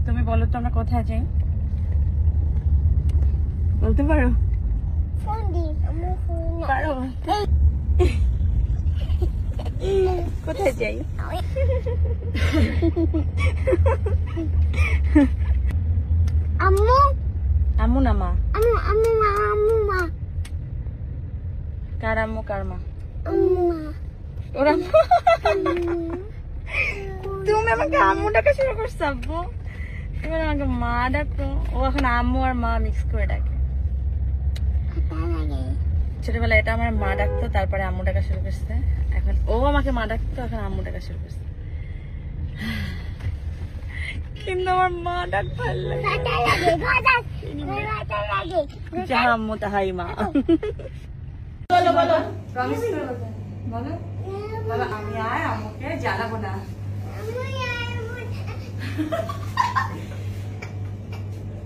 তুমি বলো তো আমরা কোথায় যাই? বলতে পারো? পারো? কোথায় যাই? আম্মু আম্মু না মা? আম্মু আম্মু মা আম্মু মা কার আম্মু কার মা? আম্মু মা ওরা তুমি আমাকে আম্মু ডাকা শুরু করছো আব্বু, এবার আমাকে মা ডাকো। ও এখন আম্মু আর মা মিক্স করে ডাকে। ছোটবেলায় এটা আমার মা ডাকতো, তারপরে আম্মু ডাকা শুরু করছে। এখন ও আমাকে মা ডাকতো, এখন আম্মু ডাকা শুরু করছে। কিন্তু আমার মা ডাক ভালো লাগে। যাহা আম্মু তাহাই মা। বলো বলো, প্রমিস করে বলো। বলো আমি আর আম্মুকে জ্বালাবো না।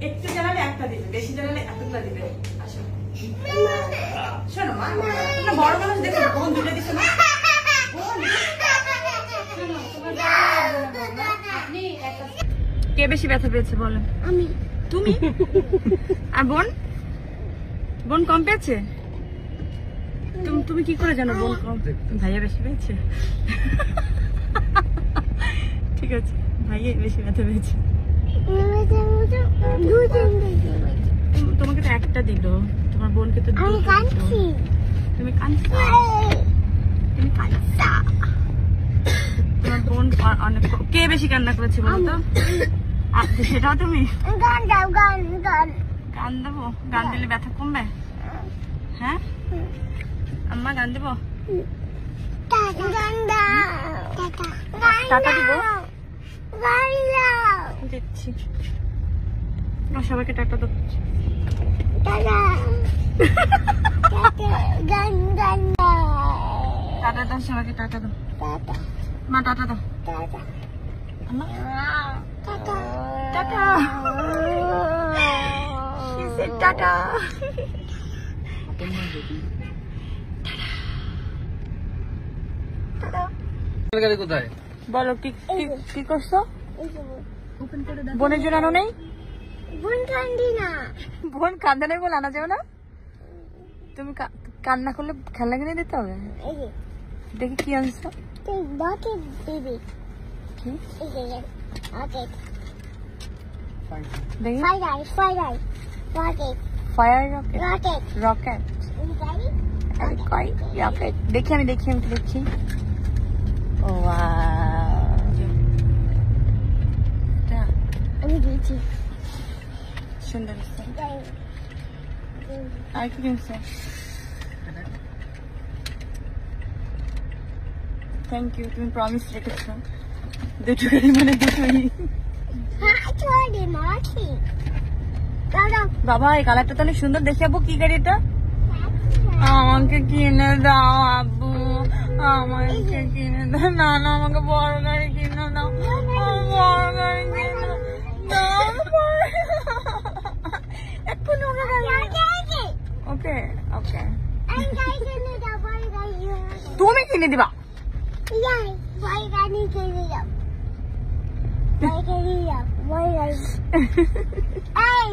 একটু জ্বালালে একটা দিবে, বেশি জ্বালালে এতগুলো দিবে। আসো শোনো মা, না বড় মানুষ দেখো বোন দুটো দিচ্ছে না। কে বেশি ব্যথা পেয়েছে বলো? আমি। তুমি? আর বোন? বোন কম পেয়েছে? তুমি কি করে জানো বোন কম? ভাইয়া বেশি পেয়েছে? ঠিক আছে, ভাইয়া বেশি ব্যথা পেয়েছে। তোমাকে তো একটা দিল, তোমার বোনকে তো আমি কাঁদছি। তুমি কাঁদছো? তুমি কাঁদছো? তোমার বোন অনেক কে বেশি কান্না করেছে বলো তো? সেটাও তুমি? গান দাও, গান গান। গান দেবো? গান দিলে ব্যথা কমবে? হ্যাঁ আম্মা গান দেবো? গান দাও, টাটা দিব? গান দাও। দিচ্ছি। সবাইকে টাটা দাও। টাটা। গান গান দাও। টাটা দাও সবাইকে, টাটা দাও। টাটা মা টাটা দাও। টাটা আম্মা tata tata. She said tata. কোথায় বলো কি করছো? বোনের জন্য আনো নেই? বোন কান্দি না। বোন কান্দে নেই বলে আনা যাবে না? তুমি কান্না করলে খেলনা কিনে দিতে হবে। দেখি কি আনছো? Rocket baby. কি রকেট দেখি? Rocket fire rocket? Rocket rocket rocket দেখি আমি দেখি। ও আমি দিয়েছি। সুন্দর। আর কি কিনছো? থ্যাংক ইউ, তুমি প্রমিস রেখেছো। দুটো গাড়ি মানে দুটোই। বাবা এই কালারটা তো অনেক সুন্দর, দেখে আব্বু কি গাড়ি এটা? আমাকে কিনে দাও আব্বু, আমাকে কিনে দাও। না না আমাকে বড় গাড়ি কিনে দাও, বড় গাড়ি কিনে দাও। এক্ষুনি ওকে ওকে তুমি কিনে দিবা? Bye,